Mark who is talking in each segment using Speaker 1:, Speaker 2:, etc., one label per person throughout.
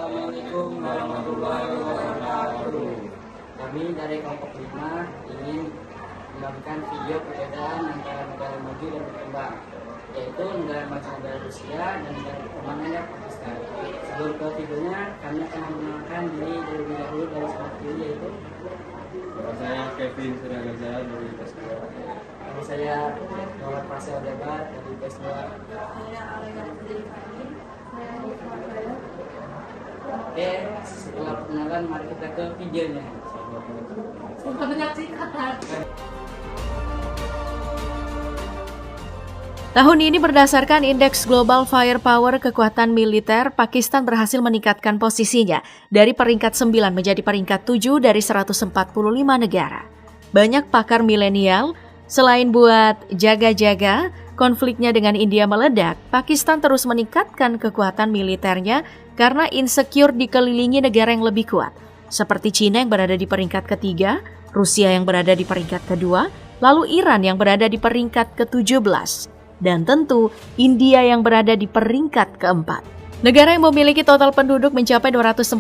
Speaker 1: Assalamualaikum warahmatullahi wabarakatuh. Kami dari kelompok 5 ingin melakukan video perbedaan antara negara maju dan berkembang, yaitu negara maju negara Rusia dan negara berkembangnya Pakistan. Sebelum ke videonya, kami akan mengenalkan diri terlebih dahulu dari sebelah kiri, yaitu
Speaker 2: Saya Kevin Suragaja dari PS2.
Speaker 1: nama saya Muhammad Fasel Debat dari PS2. Oke, setelah perkenalan mari kita ke videonya.
Speaker 3: Tahun ini berdasarkan Indeks Global Firepower Kekuatan Militer, Pakistan berhasil meningkatkan posisinya dari peringkat 9 menjadi peringkat 7 dari 145 negara. Banyak pakar milenial, selain buat jaga-jaga, konfliknya dengan India meledak, Pakistan terus meningkatkan kekuatan militernya karena insecure dikelilingi negara yang lebih kuat, seperti China yang berada di peringkat ketiga, Rusia yang berada di peringkat kedua, lalu Iran yang berada di peringkat ke-17. Dan tentu India yang berada di peringkat keempat. Negara yang memiliki total penduduk mencapai 242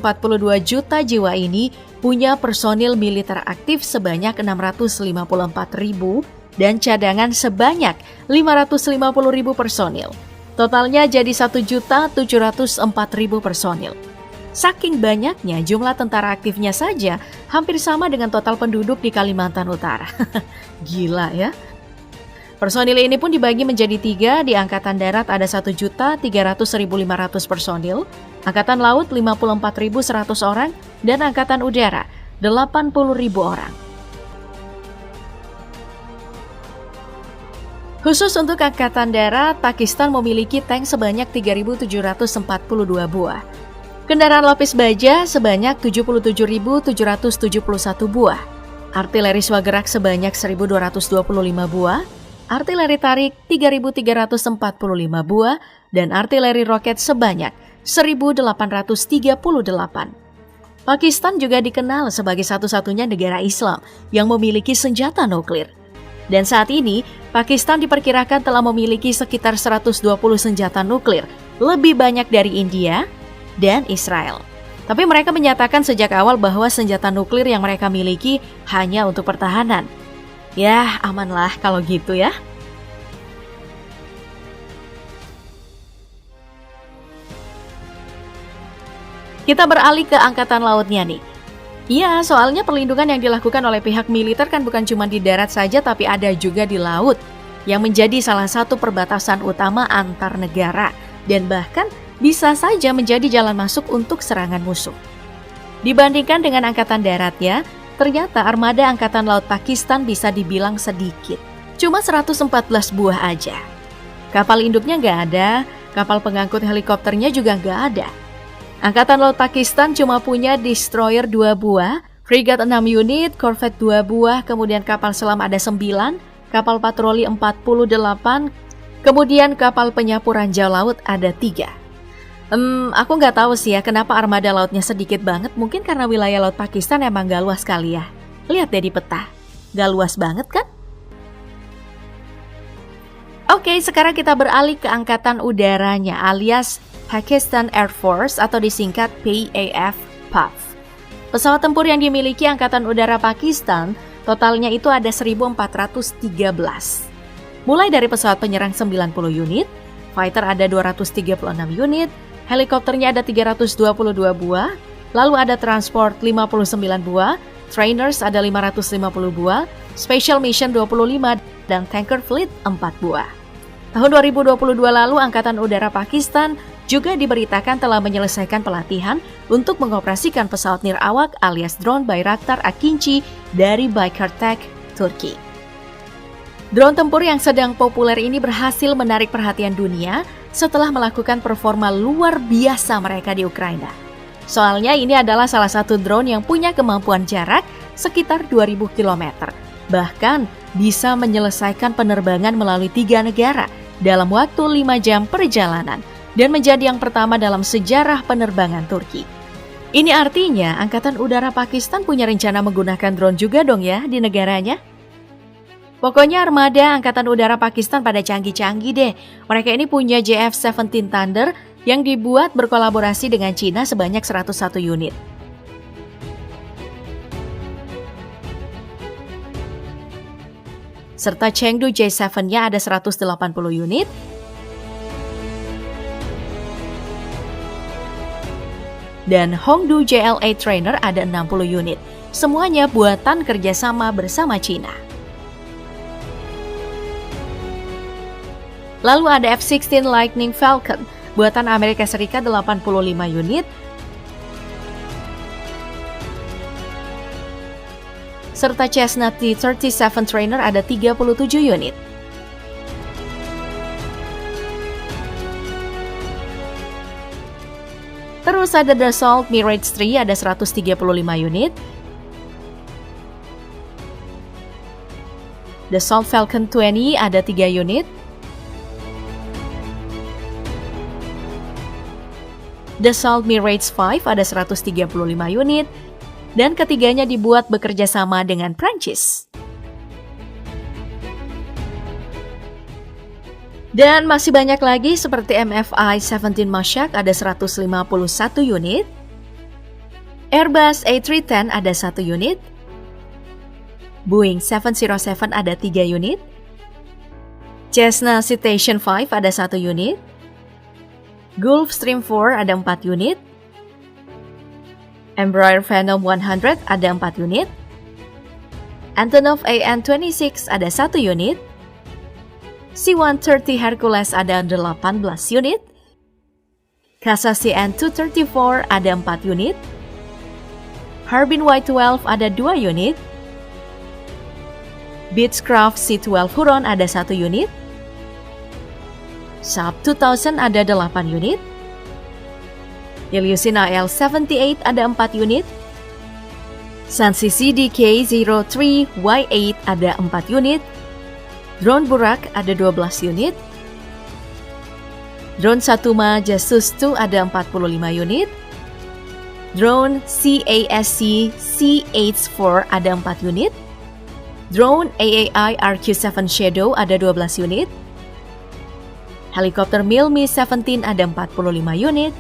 Speaker 3: juta jiwa ini punya personil militer aktif sebanyak 654.000 dan cadangan sebanyak 550.000 personil. Totalnya jadi 1.704.000 personil. Saking banyaknya jumlah tentara aktifnya saja hampir sama dengan total penduduk di Kalimantan Utara. Gila ya. Personil ini pun dibagi menjadi 3, di Angkatan Darat ada 1.300.500 personil, Angkatan Laut 54.100 orang, dan Angkatan Udara 80.000 orang. Khusus untuk Angkatan Darat, Pakistan memiliki tank sebanyak 3.742 buah, kendaraan lapis baja sebanyak 77.771 buah, artileri swagerak sebanyak 1.225 buah, artileri tarik 3.345 buah, dan artileri roket sebanyak 1.838. Pakistan juga dikenal sebagai satu-satunya negara Islam yang memiliki senjata nuklir. Dan saat ini, Pakistan diperkirakan telah memiliki sekitar 120 senjata nuklir, lebih banyak dari India dan Israel. Tapi mereka menyatakan sejak awal bahwa senjata nuklir yang mereka miliki hanya untuk pertahanan. Ya, amanlah kalau gitu ya. Kita beralih ke Angkatan Lautnya nih. Iya, soalnya perlindungan yang dilakukan oleh pihak militer kan bukan cuma di darat saja, tapi ada juga di laut, yang menjadi salah satu perbatasan utama antar negara, dan bahkan bisa saja menjadi jalan masuk untuk serangan musuh. Dibandingkan dengan Angkatan Daratnya, ternyata armada Angkatan Laut Pakistan bisa dibilang sedikit. Cuma 114 buah aja. Kapal induknya nggak ada, kapal pengangkut helikopternya juga nggak ada. Angkatan Laut Pakistan cuma punya destroyer 2 buah, frigat 6 unit, korvet 2 buah, kemudian kapal selam ada 9, kapal patroli 48, kemudian kapal penyapu ranjau laut ada 3. Aku nggak tahu sih ya kenapa armada lautnya sedikit banget. Mungkin karena wilayah laut Pakistan emang gak luas kali ya. Lihat deh di peta, gak luas banget kan? Oke, sekarang kita beralih ke Angkatan Udaranya alias Pakistan Air Force atau disingkat PAF PAF. Pesawat tempur yang dimiliki Angkatan Udara Pakistan totalnya itu ada 1.413. Mulai dari pesawat penyerang 90 unit, fighter ada 236 unit, helikopternya ada 322 buah, lalu ada transport 59 buah, trainers ada 550 buah, special mission 25, dan tanker fleet 4 buah. Tahun 2022 lalu, Angkatan Udara Pakistan juga diberitakan telah menyelesaikan pelatihan untuk mengoperasikan pesawat nirawak alias drone Bayraktar Akinci dari Baykartek, Turki. Drone tempur yang sedang populer ini berhasil menarik perhatian dunia setelah melakukan performa luar biasa mereka di Ukraina. Soalnya ini adalah salah satu drone yang punya kemampuan jarak sekitar 2.000 km. Bahkan bisa menyelesaikan penerbangan melalui 3 negara dalam waktu 5 jam perjalanan dan menjadi yang pertama dalam sejarah penerbangan Turki. Ini artinya Angkatan Udara Pakistan punya rencana menggunakan drone juga dong ya di negaranya. Pokoknya armada Angkatan Udara Pakistan pada canggih-canggih deh. Mereka ini punya JF-17 Thunder yang dibuat berkolaborasi dengan Cina sebanyak 101 unit. Serta Chengdu J7-nya ada 180 unit, dan Hongdu JLA Trainer ada 60 unit. Semuanya buatan kerjasama bersama Cina. Lalu ada F-16 Lightning Falcon, buatan Amerika Serikat 85 unit, serta Cessna T-37 Trainer ada 37 unit. Terus ada Dassault Mirage 3 ada 135 unit, Dassault Falcon 20 ada 3 unit, Dassault Mirage 5 ada 135 unit, dan ketiganya dibuat bekerja sama dengan Prancis. Dan masih banyak lagi seperti MFI 17 Mashak ada 151 unit, Airbus A310 ada 1 unit, Boeing 707 ada 3 unit, Cessna Citation 5 ada 1 unit, Gulfstream 4 ada 4 unit, Embraer Phenom 100 ada 4 unit, Antonov AN-26 ada 1 unit, C-130 Hercules ada 18 unit, Casa CN-234 ada 4 unit, Harbin Y-12 ada 2 unit, Beechcraft C-12 Huron ada 1 unit, Saab 2000 ada 8 unit, Ilyushin AL-78 ada 4 unit, Sansi CDK-03Y8 ada 4 unit, Drone Burak ada 12 unit, Drone Satuma Jasus 2 ada 45 unit, Drone CASC C-84 ada 4 unit, Drone AAI RQ-7 Shadow ada 12 unit, Helikopter Mi-17 ada 45 unit,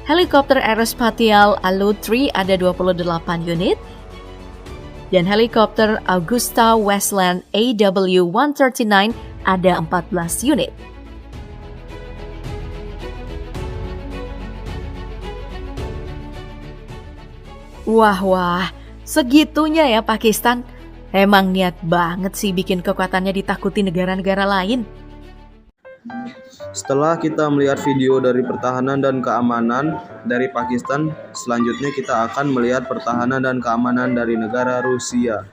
Speaker 3: Helikopter Aerospatial Alu-3 ada 28 unit, dan helikopter Augusta Westland AW-139 ada 14 unit. Wah, segitunya ya Pakistan. Emang niat banget sih bikin kekuatannya ditakuti negara-negara lain.
Speaker 2: Setelah kita melihat video dari pertahanan dan keamanan dari Pakistan, selanjutnya kita akan melihat pertahanan dan keamanan dari negara Rusia.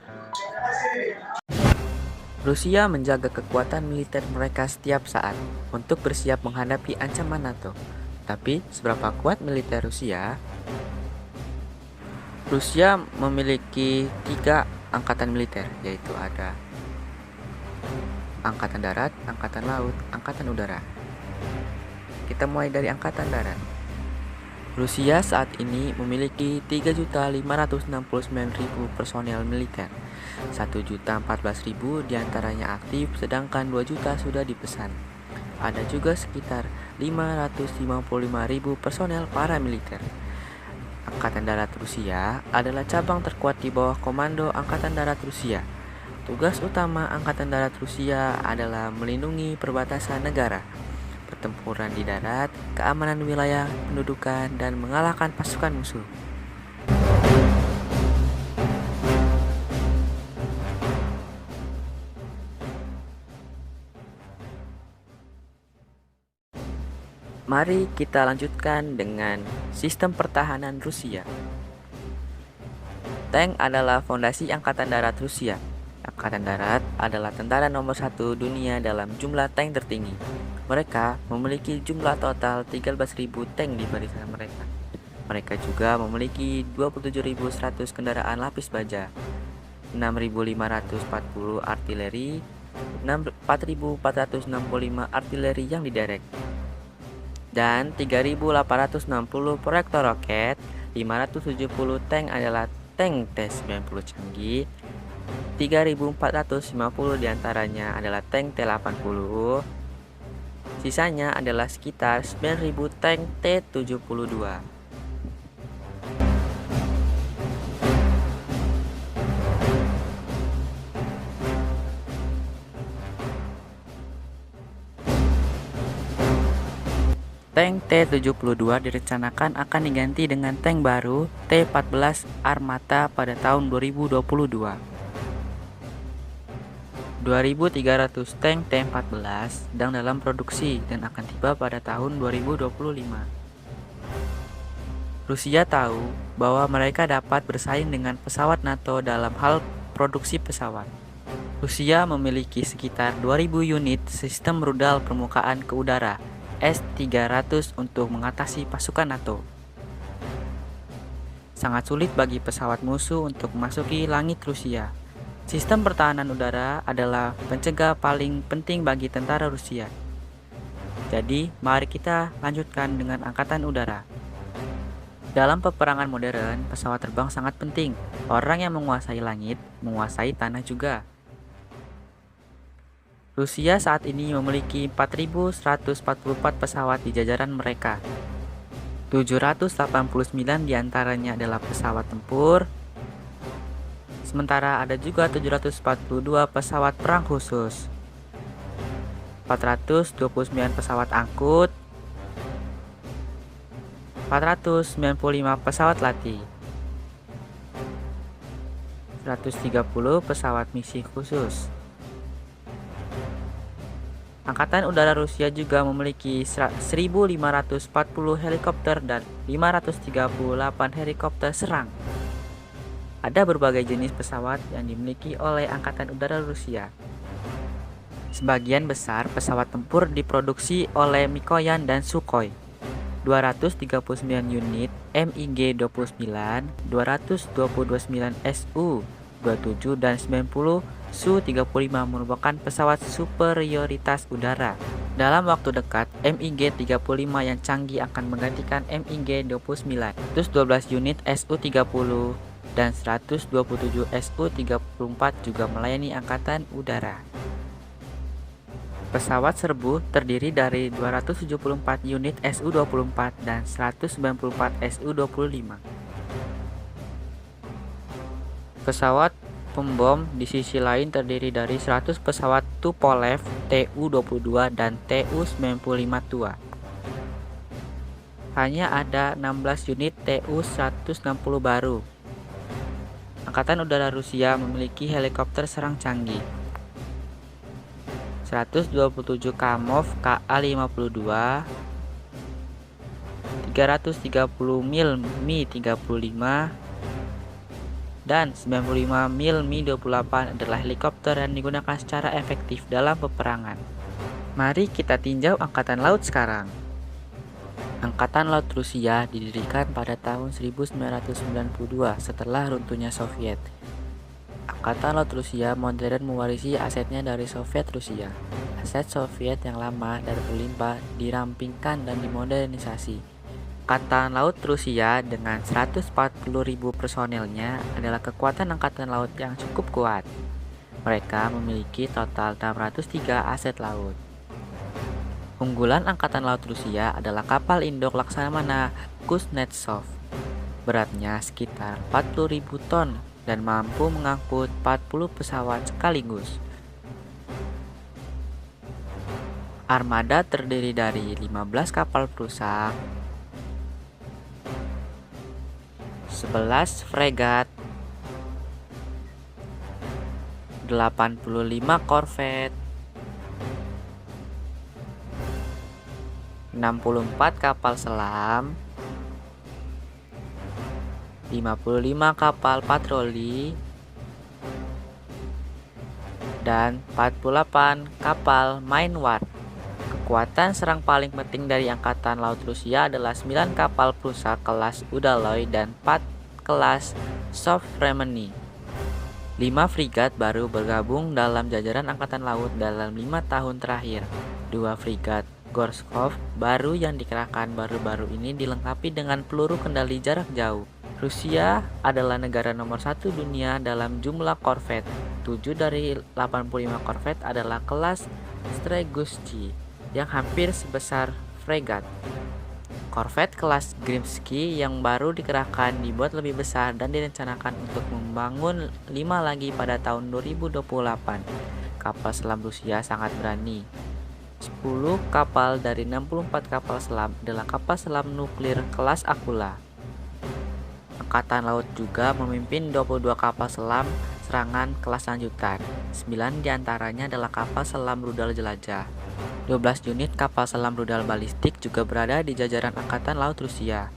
Speaker 4: Rusia menjaga kekuatan militer mereka setiap saat untuk bersiap menghadapi ancaman NATO. Tapi, seberapa kuat militer Rusia? Rusia memiliki 3 angkatan militer, yaitu ada Angkatan Darat, Angkatan Laut, Angkatan Udara. Kita mulai dari Angkatan Darat. Rusia saat ini memiliki 3.569.000 personel militer. 1.014.000 diantaranya aktif, sedangkan 2 juta sudah dipesan. Ada juga sekitar 555.000 personel paramiliter. Angkatan Darat Rusia adalah cabang terkuat di bawah Komando Angkatan Darat Rusia. Tugas utama Angkatan Darat Rusia adalah melindungi perbatasan negara, pertempuran di darat, keamanan wilayah, pendudukan, dan mengalahkan pasukan musuh. Mari kita lanjutkan dengan sistem pertahanan Rusia. Tank adalah fondasi Angkatan Darat Rusia. Angkatan Darat adalah tentara nomor 1 dunia dalam jumlah tank tertinggi. Mereka memiliki jumlah total 13.000 tank di barisan mereka. Mereka juga memiliki 27.100 kendaraan lapis baja, 6.540 artileri, 4.465 artileri yang diderek, dan 3.860 proyektor roket. 570 tank adalah tank T-90 canggih, 3.450 diantaranya adalah tank T-80, Sisanya adalah sekitar 9.000 tank T-72. Tank T-72 direncanakan akan diganti dengan tank baru T-14 Armata pada tahun 2022. 2.300 tank T-14 sedang dalam produksi dan akan tiba pada tahun 2025. Rusia tahu bahwa mereka dapat bersaing dengan pesawat NATO dalam hal produksi pesawat. Rusia memiliki sekitar 2.000 unit sistem rudal permukaan ke udara S-300 untuk mengatasi pasukan NATO. Sangat sulit bagi pesawat musuh untuk memasuki langit Rusia. Sistem pertahanan udara adalah pencegah paling penting bagi tentara Rusia. Jadi, mari kita lanjutkan dengan angkatan udara. Dalam peperangan modern, pesawat terbang sangat penting. Orang yang menguasai langit, menguasai tanah juga. Rusia saat ini memiliki 4.144 pesawat di jajaran mereka. 789 diantaranya adalah pesawat tempur, sementara ada juga 742 pesawat perang khusus, 429 pesawat angkut, 495 pesawat latih, 130 pesawat misi khusus. Angkatan Udara Rusia juga memiliki 1.540 helikopter dan 538 helikopter serang. Ada berbagai jenis pesawat yang dimiliki oleh Angkatan Udara Rusia. Sebagian besar pesawat tempur diproduksi oleh Mikoyan dan Sukhoi. 239 unit MiG-29, 229 Su-27 dan 90 Su-35 merupakan pesawat superioritas udara. Dalam waktu dekat, MiG-35 yang canggih akan menggantikan MiG-29. 112 unit Su-30 dan 127 Su-34 juga melayani Angkatan Udara. Pesawat serbu terdiri dari 274 unit Su-24 dan 194 Su-25. Pesawat pembom di sisi lain terdiri dari 100 pesawat Tupolev Tu-22 dan Tu-95 tua. Hanya ada 16 unit Tu-160 baru. Angkatan Udara Rusia memiliki helikopter serang canggih. 127 Kamov Ka-52, 330 mil Mi-35, dan 95 mil Mi-28 adalah helikopter yang digunakan secara efektif dalam peperangan. Mari kita tinjau Angkatan Laut sekarang. Angkatan Laut Rusia didirikan pada tahun 1992 setelah runtuhnya Soviet. Angkatan Laut Rusia modern mewarisi asetnya dari Soviet Rusia. Aset Soviet yang lama dan berlimpah dirampingkan dan dimodernisasi. Angkatan Laut Rusia dengan 140.000 personelnya adalah kekuatan angkatan laut yang cukup kuat. Mereka memiliki total 603 aset laut. Unggulan Angkatan Laut Rusia adalah kapal induk Laksamana Kuznetsov. Beratnya sekitar 40.000 ton dan mampu mengangkut 40 pesawat sekaligus. Armada terdiri dari 15 kapal perusak, 11 fregat, 85 korvet, 64 kapal selam, 55 kapal patroli, dan 48 kapal main war. Kekuatan serang paling penting dari Angkatan Laut Rusia adalah 9 kapal perusak kelas Udaloy dan 4 kelas Sovremenny. 5 frigat baru bergabung dalam jajaran Angkatan Laut dalam 5 tahun terakhir. 2 frigat Gorshkov baru yang dikerahkan baru-baru ini dilengkapi dengan peluru kendali jarak jauh. Rusia adalah negara nomor 1 dunia dalam jumlah korvet. 7 dari 85 korvet adalah kelas Strelguski. yang hampir sebesar fregat. Korvet kelas Grimsky yang baru dikerahkan dibuat lebih besar dan direncanakan untuk membangun 5 lagi pada tahun 2028. Kapal selam Rusia sangat berani. 10 kapal dari 64 kapal selam adalah kapal selam nuklir kelas Akula. Angkatan Laut juga memimpin 22 kapal selam serangan kelas lanjutan. 9 diantaranya adalah kapal selam rudal jelajah. 12 unit kapal selam rudal balistik juga berada di jajaran Angkatan Laut Rusia.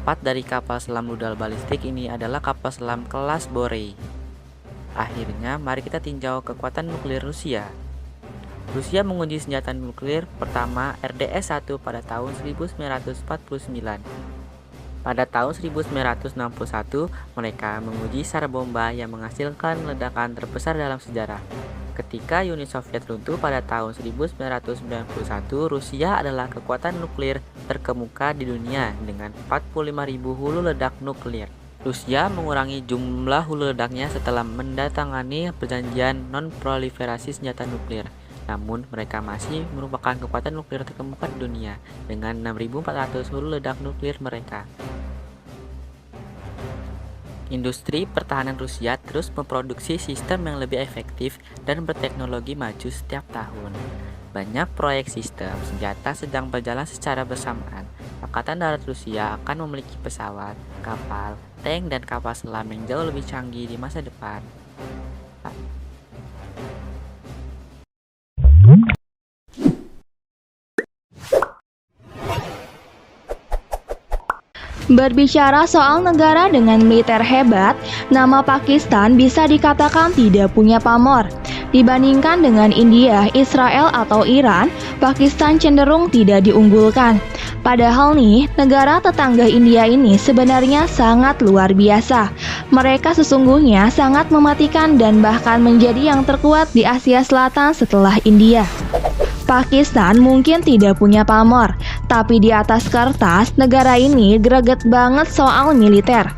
Speaker 4: 4 dari kapal selam rudal balistik ini adalah kapal selam kelas Borei. Akhirnya, mari kita tinjau kekuatan nuklir Rusia. Rusia menguji senjata nuklir pertama RDS-1 pada tahun 1949. Pada tahun 1961, mereka menguji sar bomba yang menghasilkan ledakan terbesar dalam sejarah. Ketika Uni Soviet runtuh pada tahun 1991, Rusia adalah kekuatan nuklir terkemuka di dunia dengan 45.000 hulu ledak nuklir. Rusia mengurangi jumlah hulu ledaknya setelah mendatangani perjanjian non-proliferasi senjata nuklir. Namun, mereka masih merupakan kekuatan nuklir terkemuka di dunia dengan 6.400 hulu ledak nuklir mereka. Industri pertahanan Rusia terus memproduksi sistem yang lebih efektif dan berteknologi maju setiap tahun. Banyak proyek sistem senjata sedang berjalan secara bersamaan. Angkatan Darat Rusia akan memiliki pesawat, kapal, tank, dan kapal selam yang jauh lebih canggih di masa depan.
Speaker 5: Berbicara soal negara dengan militer hebat, nama Pakistan bisa dikatakan tidak punya pamor. Dibandingkan dengan India, Israel, atau Iran, Pakistan cenderung tidak diunggulkan. Padahal nih, negara tetangga India ini sebenarnya sangat luar biasa. Mereka sesungguhnya sangat mematikan dan bahkan menjadi yang terkuat di Asia Selatan setelah India. Pakistan mungkin tidak punya pamor, tapi di atas kertas, negara ini greget banget soal militer.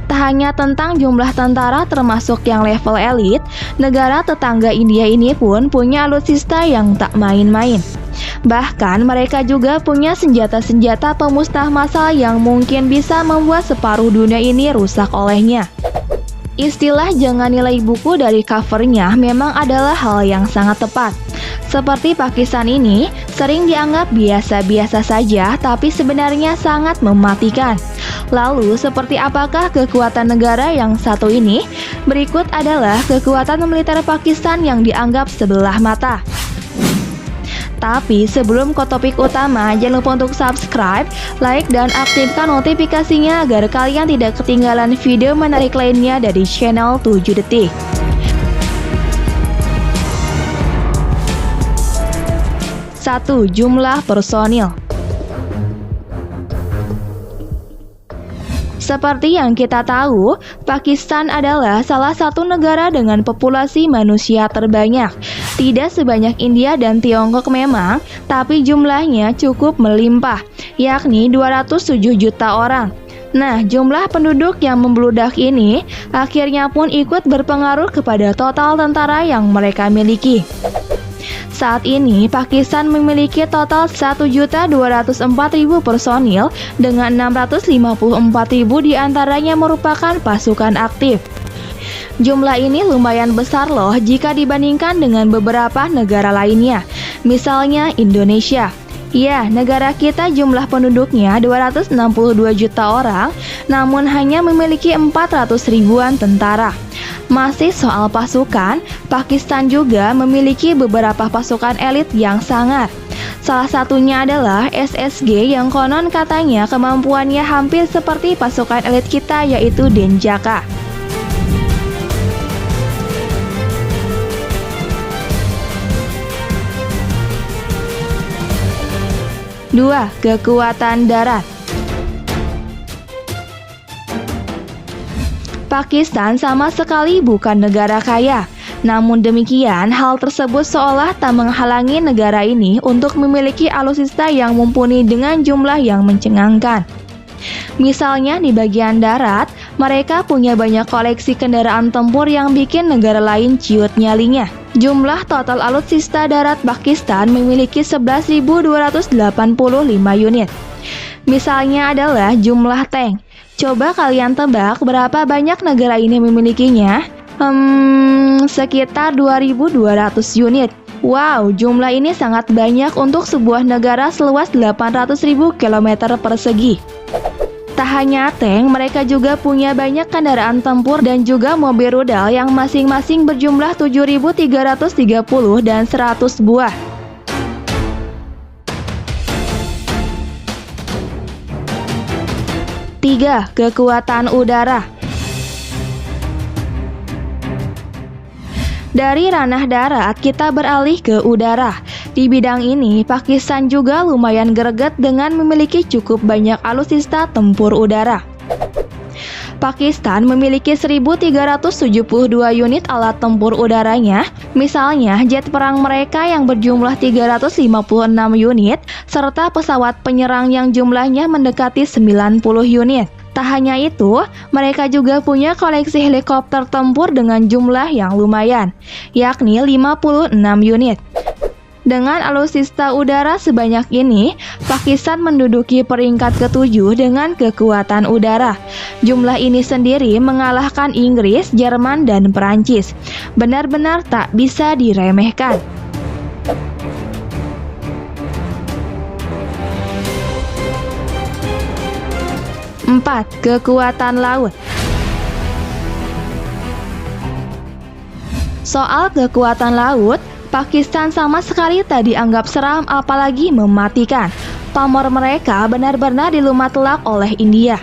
Speaker 5: Tak hanya tentang jumlah tentara termasuk yang level elit, negara tetangga India ini pun punya alutsista yang tak main-main. Bahkan mereka juga punya senjata-senjata pemusnah massal yang mungkin bisa membuat separuh dunia ini rusak olehnya. Istilah jangan nilai buku dari covernya memang adalah hal yang sangat tepat. Seperti Pakistan ini, sering dianggap biasa-biasa saja, tapi sebenarnya sangat mematikan. Lalu, seperti apakah kekuatan negara yang satu ini? Berikut adalah kekuatan militer Pakistan yang dianggap sebelah mata. Tapi sebelum ke topik utama, jangan lupa untuk subscribe, like, dan aktifkan notifikasinya agar kalian tidak ketinggalan video menarik lainnya dari channel 7 Detik. 1. Jumlah personil. Seperti yang kita tahu, Pakistan adalah salah satu negara dengan populasi manusia terbanyak. Tidak sebanyak India dan Tiongkok memang, tapi jumlahnya cukup melimpah, yakni 207 juta orang. Nah, jumlah penduduk yang membludak ini akhirnya pun ikut berpengaruh kepada total tentara yang mereka miliki. Saat ini, Pakistan memiliki total 1.204.000 personil dengan 654.000 diantaranya merupakan pasukan aktif. Jumlah ini lumayan besar loh jika dibandingkan dengan beberapa negara lainnya, misalnya Indonesia. Ya, negara kita jumlah penduduknya 262 juta orang, namun hanya memiliki 400 ribuan tentara. Masih soal pasukan, Pakistan juga memiliki beberapa pasukan elit yang sangar. Salah satunya adalah SSG yang konon katanya kemampuannya hampir seperti pasukan elit kita, yaitu Denjaka. Dua, kekuatan darat. Pakistan sama sekali bukan negara kaya. Namun demikian, hal tersebut seolah tak menghalangi negara ini untuk memiliki alutsista yang mumpuni dengan jumlah yang mencengangkan. Misalnya di bagian darat, mereka punya banyak koleksi kendaraan tempur yang bikin negara lain ciut nyalinya. Jumlah total alutsista darat Pakistan memiliki 11.285 unit. Misalnya adalah jumlah tank. Coba kalian tebak berapa banyak negara ini memilikinya? Sekitar 2.200 unit. Wow, jumlah ini sangat banyak untuk sebuah negara seluas 800.000 km persegi. Tak hanya tank, mereka juga punya banyak kendaraan tempur dan juga mobil rudal yang masing-masing berjumlah 7.330 dan 100 buah. Tiga, kekuatan udara. Dari ranah darat, kita beralih ke udara. Di bidang ini, Pakistan juga lumayan greget dengan memiliki cukup banyak alutsista tempur udara. Pakistan memiliki 1.372 unit alat tempur udaranya, misalnya jet perang mereka yang berjumlah 356 unit, serta pesawat penyerang yang jumlahnya mendekati 90 unit. Tak hanya itu, mereka juga punya koleksi helikopter tempur dengan jumlah yang lumayan, yakni 56 unit. Dengan alutsista udara sebanyak ini, Pakistan menduduki peringkat ke-7 dengan kekuatan udara. Jumlah ini sendiri mengalahkan Inggris, Jerman, dan Perancis. Benar-benar tak bisa diremehkan. 4. Kekuatan laut. Soal kekuatan laut, Pakistan sama sekali tak dianggap seram apalagi mematikan. Pamor mereka benar-benar dilumat-telak oleh India.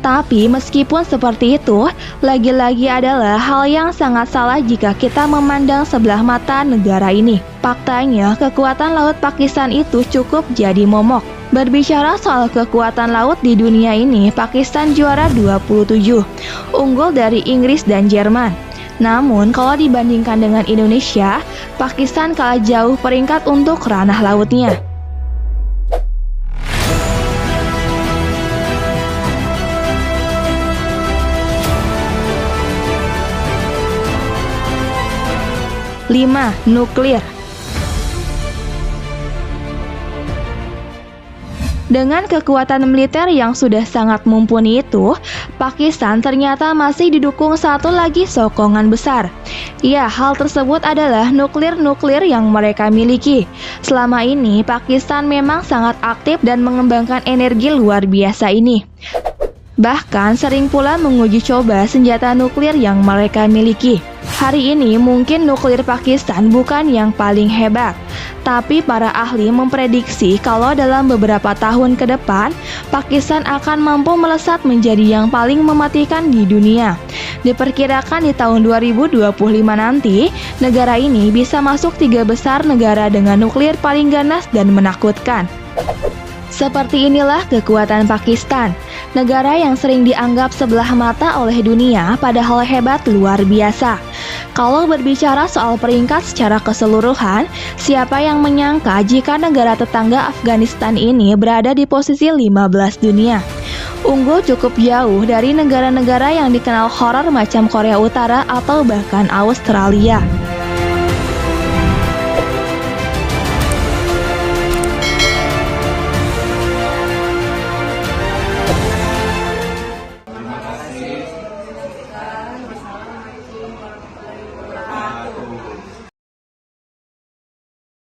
Speaker 5: Tapi meskipun seperti itu, lagi-lagi adalah hal yang sangat salah jika kita memandang sebelah mata negara ini. Faktanya, kekuatan laut Pakistan itu cukup jadi momok. Berbicara soal kekuatan laut di dunia ini, Pakistan juara 27, unggul dari Inggris dan Jerman. Namun, kalau dibandingkan dengan Indonesia, Pakistan kalah jauh peringkat untuk ranah lautnya. Lima, nuklir. Dengan kekuatan militer yang sudah sangat mumpuni itu, Pakistan ternyata masih didukung satu lagi sokongan besar. Ya, hal tersebut adalah nuklir yang mereka miliki. Selama ini, Pakistan memang sangat aktif dan mengembangkan energi luar biasa ini. Bahkan sering pula menguji coba senjata nuklir yang mereka miliki. Hari ini mungkin nuklir Pakistan bukan yang paling hebat, tapi para ahli memprediksi kalau dalam beberapa tahun ke depan, Pakistan akan mampu melesat menjadi yang paling mematikan di dunia. Diperkirakan di tahun 2025 nanti, negara ini bisa masuk 3 besar negara dengan nuklir paling ganas dan menakutkan. Seperti inilah kekuatan Pakistan, negara yang sering dianggap sebelah mata oleh dunia padahal hebat luar biasa. Kalau berbicara soal peringkat secara keseluruhan, siapa yang menyangka jika negara tetangga Afghanistan ini berada di posisi 15 dunia? Unggul cukup jauh dari negara-negara yang dikenal horor macam Korea Utara atau bahkan Australia.